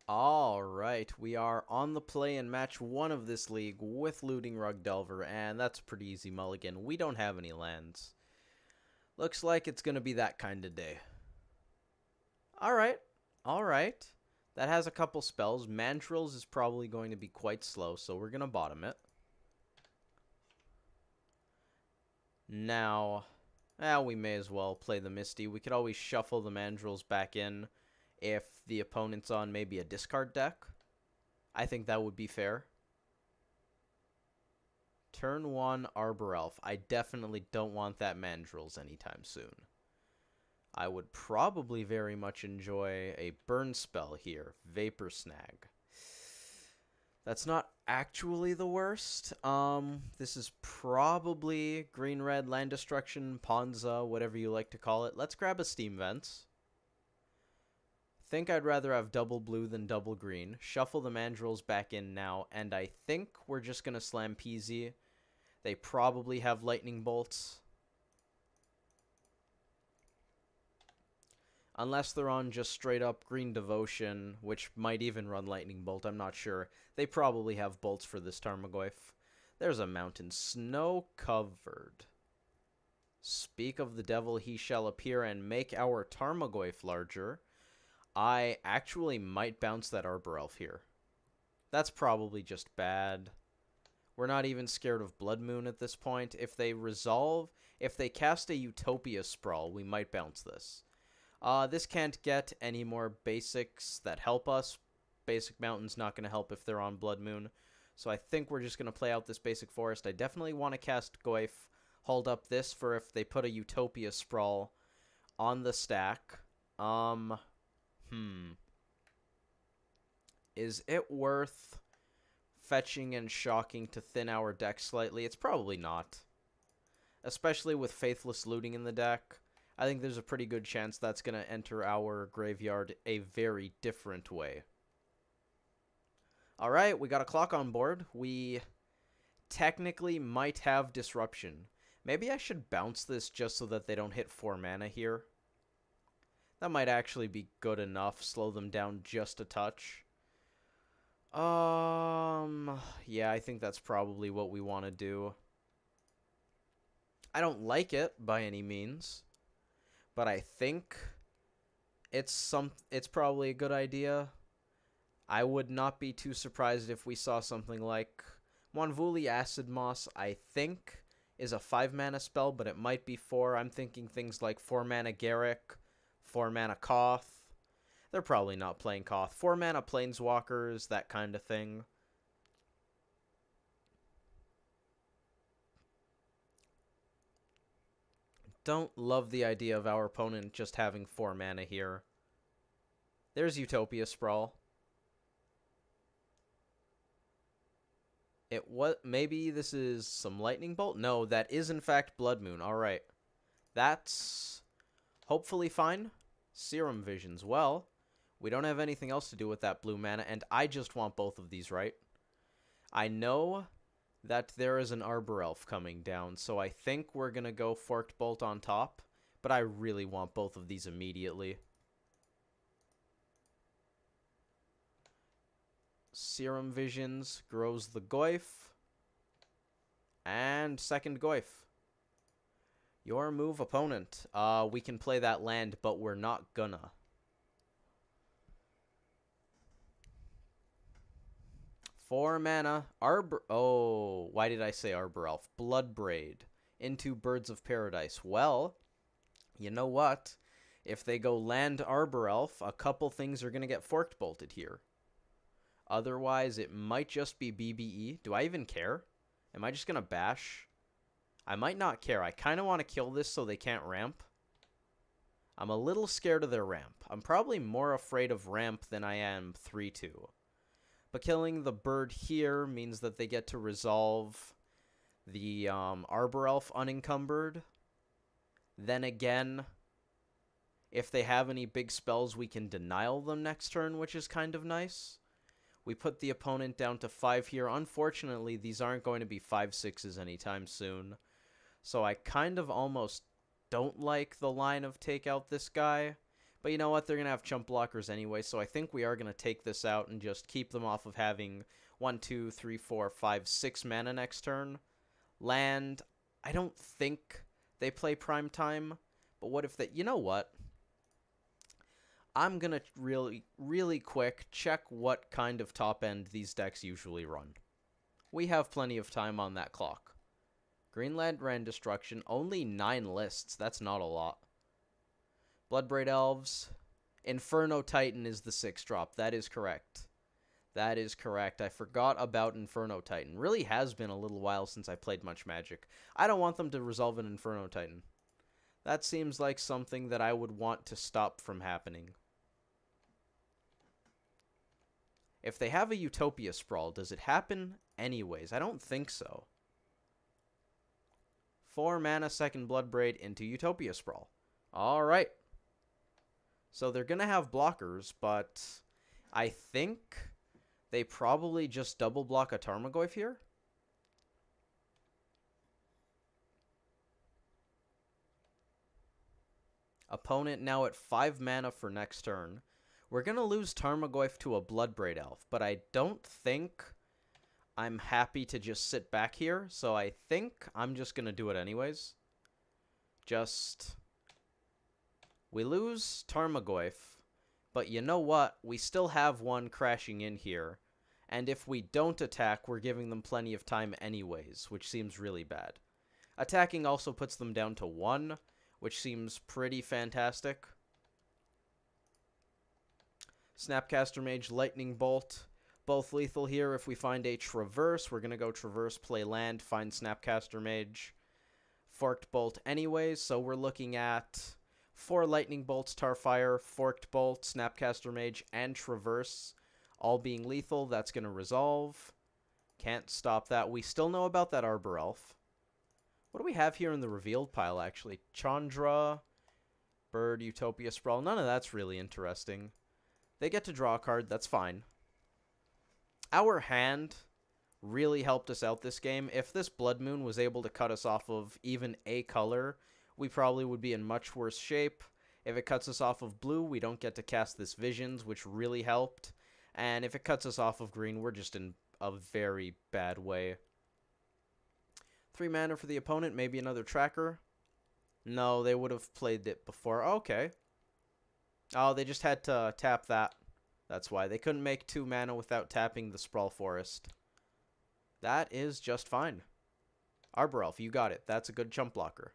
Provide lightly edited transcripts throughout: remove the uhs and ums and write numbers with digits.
All right, we are on the play in match 1 of this league with Looting Rug Delver, and that's a pretty easy mulligan. We don't have any lands. Looks like it's going to be that kind of day. All right, all right. That has a couple spells. Mandrills is probably going to be quite slow, so we're going to bottom it. Now, we may as well play the Misty. We could always shuffle the Mandrills back in if the opponent's on maybe a discard deck. I think that would be fair. Turn 1, Arbor Elf. I definitely don't want that Mandrills anytime soon. I would probably very much enjoy a burn spell here. Vapor Snag. That's not actually the worst. This is probably green-red land destruction, Ponza, whatever you like to call it. Let's grab a Steam Vents. Think I'd rather have double blue than double green. Shuffle the Mandrills back in now, and I think we're just going to slam Peasy. They probably have lightning bolts. Unless they're on just straight up green devotion, which might even run lightning bolt, I'm not sure. They probably have bolts for this Tarmogoyf. There's a mountain, snow covered. Speak of the devil, he shall appear and make our Tarmogoyf larger. I actually might bounce that Arbor Elf here. That's probably just bad. We're not even scared of Blood Moon at this point. If they cast a Utopia Sprawl, we might bounce this. This can't get any more basics that help us. Basic Mountain's not going to help if they're on Blood Moon. So I think we're just going to play out this basic forest. I definitely want to cast Goyf. Hold up this for if they put a Utopia Sprawl on the stack. Is it worth fetching and shocking to thin our deck slightly? It's probably not. Especially with Faithless Looting in the deck. I think there's a pretty good chance that's going to enter our graveyard a very different way. Alright, we got a clock on board. We technically might have Disruption. Maybe I should bounce this just so that they don't hit 4 mana here. That might actually be good enough. Slow them down just a touch. Yeah, I think that's probably what we want to do. I don't like it by any means, but I think it's probably a good idea. I would not be too surprised if we saw something like Monvuli Acid Moss, I think, is a 5 mana spell, but it might be 4. I'm thinking things like 4 mana Garruk, 4 mana Koth. They're probably not playing Koth. 4 mana Planeswalkers, that kind of thing. Don't love the idea of our opponent just having 4 mana here. There's Utopia Sprawl. Maybe this is some Lightning Bolt? No, that is in fact Blood Moon. Alright. That's hopefully fine. Serum Visions. Well, we don't have anything else to do with that blue mana, and I just want both of these, right? I know that there is an Arbor Elf coming down, so I think we're going to go Forked Bolt on top, but I really want both of these immediately. Serum Visions grows the Goyf, and second Goyf. Your move, opponent. We can play that land, but we're not gonna. Four mana. Oh, why did I say Arbor Elf? Bloodbraid into Birds of Paradise. Well, you know what? If they go land Arbor Elf, a couple things are gonna get forked bolted here. Otherwise, it might just be BBE. Do I even care? Am I just gonna bash? I might not care. I kind of want to kill this so they can't ramp. I'm a little scared of their ramp. I'm probably more afraid of ramp than I am 3-2. But killing the bird here means that they get to resolve the Arbor Elf unencumbered. Then again, if they have any big spells, we can denial them next turn, which is kind of nice. We put the opponent down to 5 here. Unfortunately, these aren't going to be 5/6s anytime soon. So I kind of almost don't like the line of take out this guy. But you know what? They're going to have chump blockers anyway, so I think we are going to take this out and just keep them off of having 1, 2, 3, 4, 5, 6 mana next turn. Land, I don't think they play prime time, but what if they... You know what? I'm going to really quick check what kind of top end these decks usually run. We have plenty of time on that clock. Greenland Land Destruction, only 9 lists. That's not a lot. Bloodbraid Elves. Inferno Titan is the 6 drop. That is correct. That is correct. I forgot about Inferno Titan. Really has been a little while since I played much Magic. I don't want them to resolve an Inferno Titan. That seems like something that I would want to stop from happening. If they have a Utopia Sprawl, does it happen anyways? I don't think so. 4 mana, second Bloodbraid into Utopia Sprawl. Alright. So they're going to have blockers, but I think they probably just double block a Tarmogoyf here. Opponent now at 5 mana for next turn. We're going to lose Tarmogoyf to a Bloodbraid Elf, but I don't think I'm happy to just sit back here, so I think I'm just going to do it anyways. We lose Tarmogoyf, but you know what? We still have one crashing in here, and if we don't attack, we're giving them plenty of time anyways, which seems really bad. Attacking also puts them down to 1, which seems pretty fantastic. Snapcaster Mage, Lightning Bolt, both lethal here. If we find a Traverse, we're going to go Traverse, play land, find Snapcaster Mage. Forked Bolt anyways, so we're looking at 4 Lightning Bolts, Tarfire, Forked Bolt, Snapcaster Mage, and Traverse, all being lethal. That's going to resolve. Can't stop that. We still know about that Arbor Elf. What do we have here in the revealed pile, actually? Chandra, Bird, Utopia Sprawl. None of that's really interesting. They get to draw a card. That's fine. Our hand really helped us out this game. If this Blood Moon was able to cut us off of even a color, we probably would be in much worse shape. If it cuts us off of blue, we don't get to cast this Visions, which really helped. And if it cuts us off of green, we're just in a very bad way. 3 mana for the opponent, maybe another tracker. No, they would have played it before. Okay. Oh, they just had to tap that. That's why. They couldn't make 2 mana without tapping the Sprawl Forest. That is just fine. Arbor Elf, you got it. That's a good chump blocker.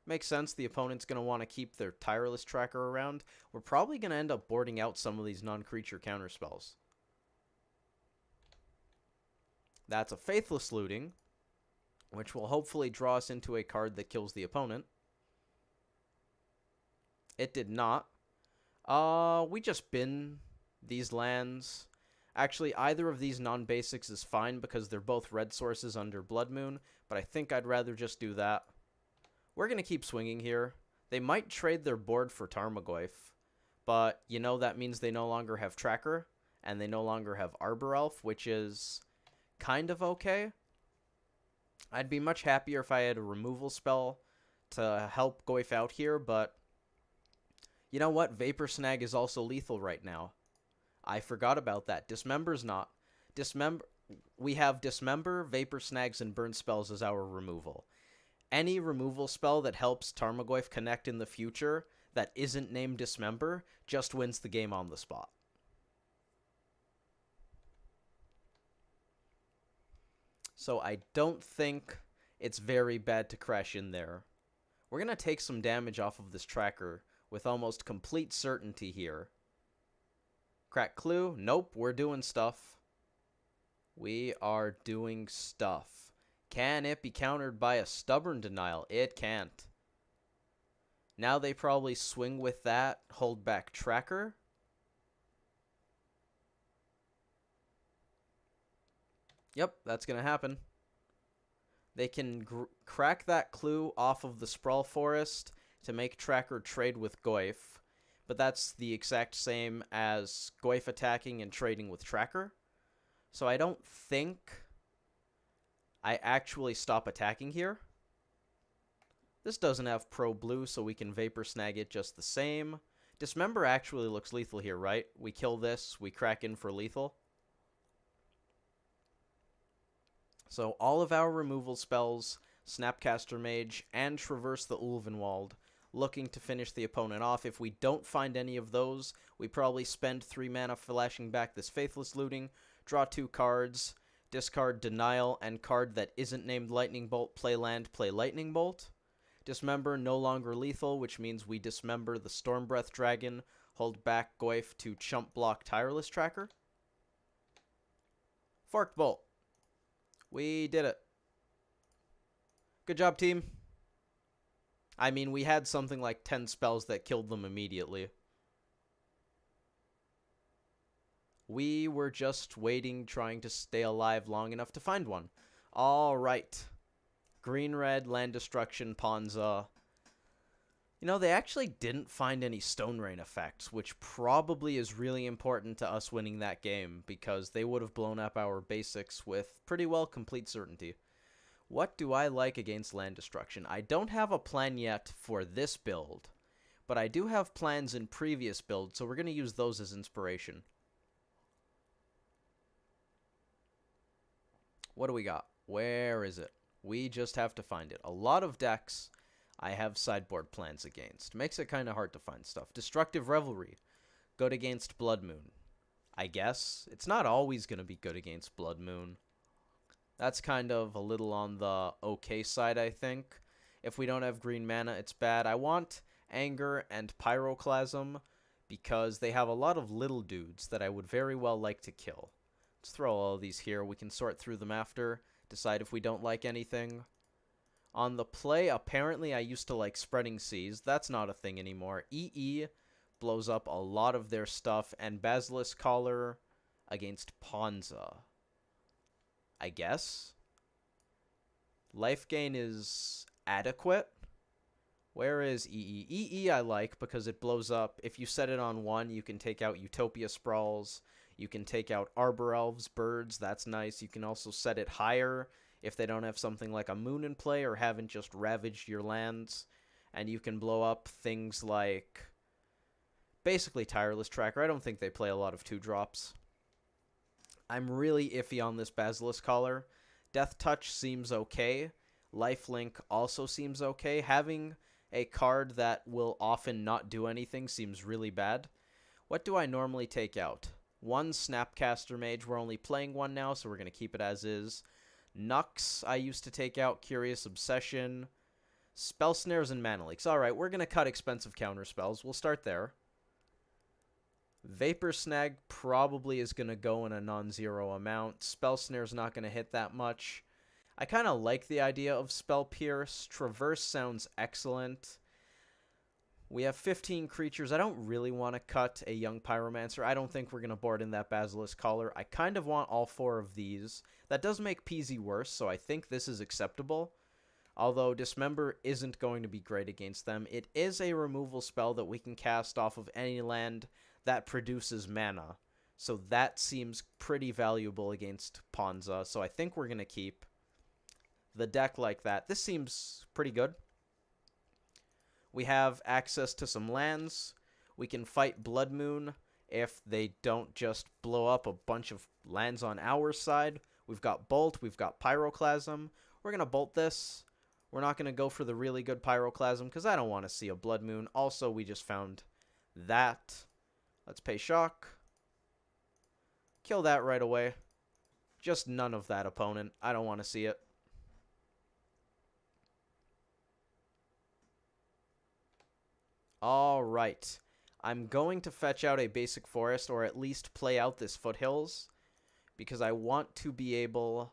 Makes sense. The opponent's going to want to keep their Tireless Tracker around. We're probably going to end up boarding out some of these non-creature counterspells. That's a Faithless Looting, which will hopefully draw us into a card that kills the opponent. It did not. We just bin these lands. Actually, either of these non-basics is fine because they're both red sources under Blood Moon, but I think I'd rather just do that. We're going to keep swinging here. They might trade their board for Tarmogoyf, but you know that means they no longer have Tracker, and they no longer have Arbor Elf, which is kind of okay. I'd be much happier if I had a removal spell to help Goyf out here, but you know what? Vapor Snag is also lethal right now. I forgot about that. Dismember's not. We have Dismember, Vapor Snags, and Burn spells as our removal. Any removal spell that helps Tarmogoyf connect in the future that isn't named Dismember just wins the game on the spot. So I don't think it's very bad to crash in there. We're going to take some damage off of this tracker with almost complete certainty here. Crack Clue. Nope, we're doing stuff. We are doing stuff. Can it be countered by a Stubborn Denial? It can't. Now they probably swing with that, hold back Tracker. Yep, that's going to happen. They can crack that Clue off of the Sprawl Forest to make Tracker trade with Goyf, but that's the exact same as Goyf attacking and trading with Tracker. So I don't think I actually stop attacking here. This doesn't have Pro Blue, so we can Vapor Snag it just the same. Dismember actually looks lethal here, right? We kill this, we crack in for lethal. So all of our removal spells, Snapcaster Mage, and Traverse the Ulvenwald, looking to finish the opponent off. If we don't find any of those, we probably spend 3 mana flashing back this Faithless Looting, draw 2 cards, discard Denial, and card that isn't named Lightning Bolt, play land, play Lightning Bolt. Dismember no longer lethal, which means we dismember the Stormbreath Dragon, hold back Goyf to chump block Tireless Tracker. Forked Bolt. We did it. Good job, team. I mean, we had something like 10 spells that killed them immediately. We were just waiting, trying to stay alive long enough to find one. All right. Green-red, land destruction, Ponza. You know, they actually didn't find any Stone Rain effects, which probably is really important to us winning that game, because they would have blown up our basics with pretty well complete certainty. What do I like against land destruction? I don't have a plan yet for this build, but I do have plans in previous builds, so we're going to use those as inspiration. What do we got? Where is it? We just have to find it. A lot of decks I have sideboard plans against. Makes it kind of hard to find stuff. Destructive Revelry. Good against Blood Moon. I guess. It's not always going to be good against Blood Moon. That's kind of a little on the okay side, I think. If we don't have green mana, it's bad. I want Anger and Pyroclasm because they have a lot of little dudes that I would very well like to kill. Let's throw all of these here. We can sort through them after. Decide if we don't like anything. On the play, apparently I used to like Spreading Seas. That's not a thing anymore. EE blows up a lot of their stuff. And Basilisk Collar against Ponza. I guess. Life gain is adequate. Where is EE? EE I like because it blows up. If you set it on 1, you can take out Utopia Sprawls. You can take out Arbor Elves, Birds. That's nice. You can also set it higher if they don't have something like a Moon in play or haven't just ravaged your lands. And you can blow up things like basically Tireless Tracker. I don't think they play a lot of 2-drops. I'm really iffy on this Basilisk Collar. Death Touch seems okay. Lifelink also seems okay. Having a card that will often not do anything seems really bad. What do I normally take out? 1 Snapcaster Mage. We're only playing 1 now, so we're going to keep it as is. Nux, I used to take out. Curious Obsession. Spell Snares and Mana Leaks. Alright, we're going to cut expensive counter spells. We'll start there. Vapor Snag probably is going to go in a non-zero amount. Spell Snare's not going to hit that much. I kind of like the idea of Spell Pierce. Traverse sounds excellent. We have 15 creatures. I don't really want to cut a Young Pyromancer. I don't think we're going to board in that Basilisk Collar. I kind of want all 4 of these. That does make PZ worse, so I think this is acceptable. Although Dismember isn't going to be great against them. It is a removal spell that we can cast off of any land that produces mana. So that seems pretty valuable against Ponza. So I think we're going to keep the deck like that. This seems pretty good. We have access to some lands. We can fight Blood Moon if they don't just blow up a bunch of lands on our side. We've got Bolt. We've got Pyroclasm. We're going to Bolt this. We're not going to go for the really good Pyroclasm because I don't want to see a Blood Moon. Also, we just found that. Let's pay Shock. Kill that right away. Just none of that, opponent. I don't want to see it. Alright. I'm going to fetch out a basic forest, or at least play out this foothills, because I want to be able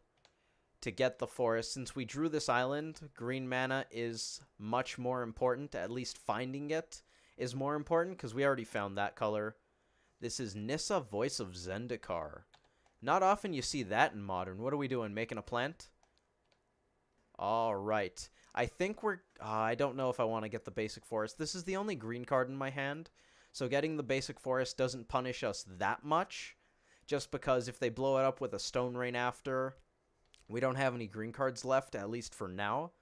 to get the forest. Since we drew this island, green mana is much more important. At least finding it is more important, because we already found that color. This is Nissa, Voice of Zendikar. Not often you see that in Modern. What are we doing, making a plant? Alright. I think we're... I don't know if I want to get the basic forest. This is the only green card in my hand, so getting the basic forest doesn't punish us that much, just because if they blow it up with a Stone Rain after, we don't have any green cards left, at least for now.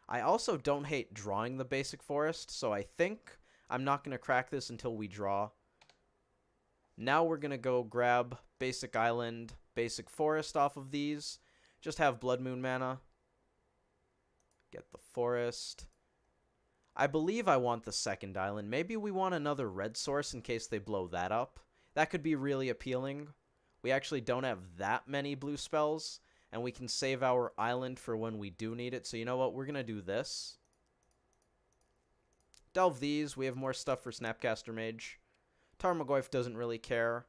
I also don't hate drawing the basic forest, so I think I'm not going to crack this until we draw. Now we're going to go grab basic island, basic forest off of these. Just have Blood Moon mana. Get the forest. I believe I want the second island. Maybe we want another red source in case they blow that up. That could be really appealing. We actually don't have that many blue spells, and we can save our island for when we do need it. So you know what? We're going to do this. Delve these. We have more stuff for Snapcaster Mage. Tarmogoyf doesn't really care.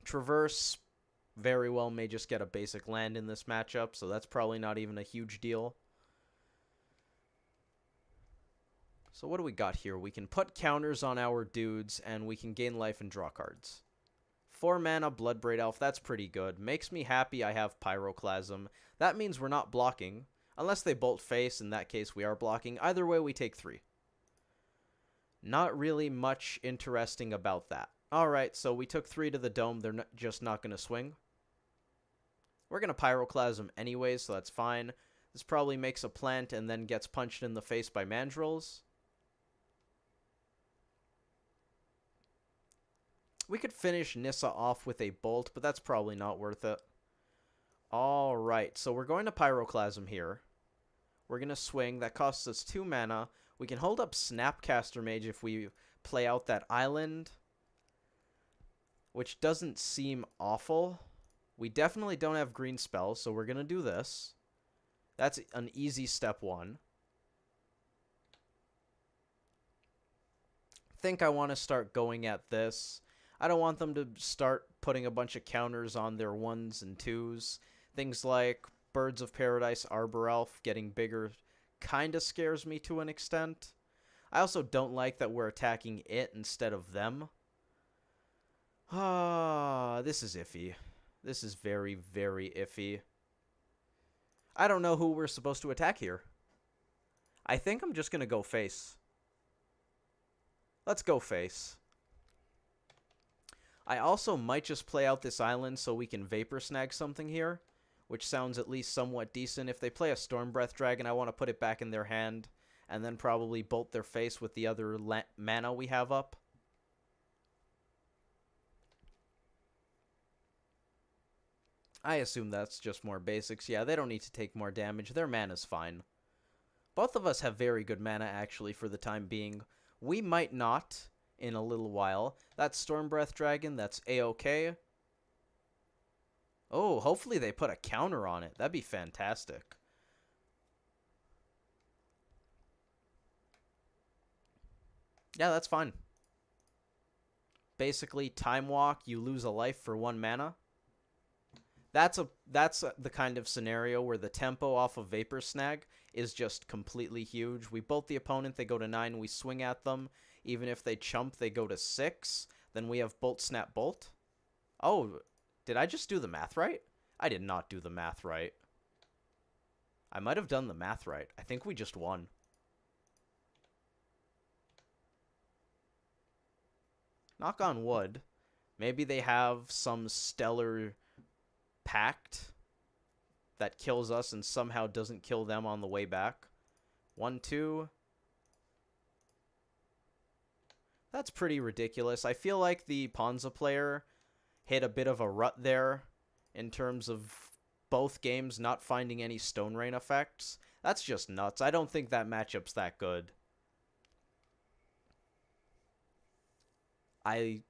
Traverse very well may just get a basic land in this matchup, so that's probably not even a huge deal. So what do we got here? We can put counters on our dudes, and we can gain life and draw cards. 4 mana, Bloodbraid Elf, that's pretty good. Makes me happy I have Pyroclasm. That means we're not blocking. Unless they bolt face, in that case we are blocking. Either way, we take 3. Not really much interesting about that. Alright, so we took 3 to the dome. They're just not going to swing. We're going to Pyroclasm anyways, so that's fine. This probably makes a plant and then gets punched in the face by Mandrills. We could finish Nissa off with a bolt, but that's probably not worth it. Alright, so we're going to Pyroclasm here. We're going to swing. That costs us 2 mana. We can hold up Snapcaster Mage if we play out that island, which doesn't seem awful. We definitely don't have green spells, so we're going to do this. That's an easy step 1. Think I want to start going at this. I don't want them to start putting a bunch of counters on their 1s and 2s. Things like Birds of Paradise, Arbor Elf getting bigger kind of scares me to an extent. I also don't like that we're attacking it instead of them. This is iffy. This is very, very iffy. I don't know who we're supposed to attack here. I think I'm just going to go face. Let's go face. I also might just play out this island so we can Vapor Snag something here, which sounds at least somewhat decent. If they play a Storm Breath Dragon, I want to put it back in their hand and then probably bolt their face with the other mana we have up. I assume that's just more basics. Yeah, they don't need to take more damage. Their mana's fine. Both of us have very good mana, actually, for the time being. We might not in a little while. That Storm Breath Dragon, that's A-okay. Oh, hopefully they put a counter on it. That'd be fantastic. Yeah, that's fine. Basically, Time Walk, you lose a life for 1 mana. That's the kind of scenario where the tempo off of Vapor Snag is just completely huge. We bolt the opponent, they go to 9, we swing at them. Even if they chump, they go to 6. Then we have Bolt, Snap, Bolt. Oh, did I just do the math right? I did not do the math right. I might have done the math right. I think we just won. Knock on wood. Maybe they have some stellar pact that kills us and somehow doesn't kill them on the way back. 1, 2. That's pretty ridiculous. I feel like the Ponza player hit a bit of a rut there in terms of both games not finding any Stone Rain effects. That's just nuts. I don't think that matchup's that good. I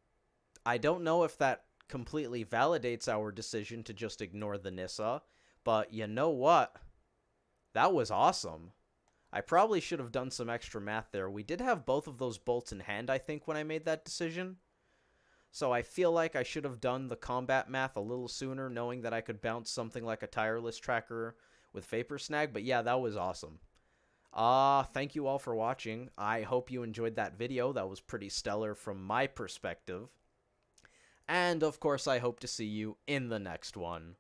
don't know if that completely validates our decision to just ignore the Nissa, but you know what? That was awesome. I probably should have done some extra math there. We did have both of those bolts in hand, I think, when I made that decision. So I feel like I should have done the combat math a little sooner, knowing that I could bounce something like a Tireless Tracker with Vapor Snag. But yeah, that was awesome. Thank you all for watching. I hope you enjoyed that video. That was pretty stellar from my perspective. And, of course, I hope to see you in the next one.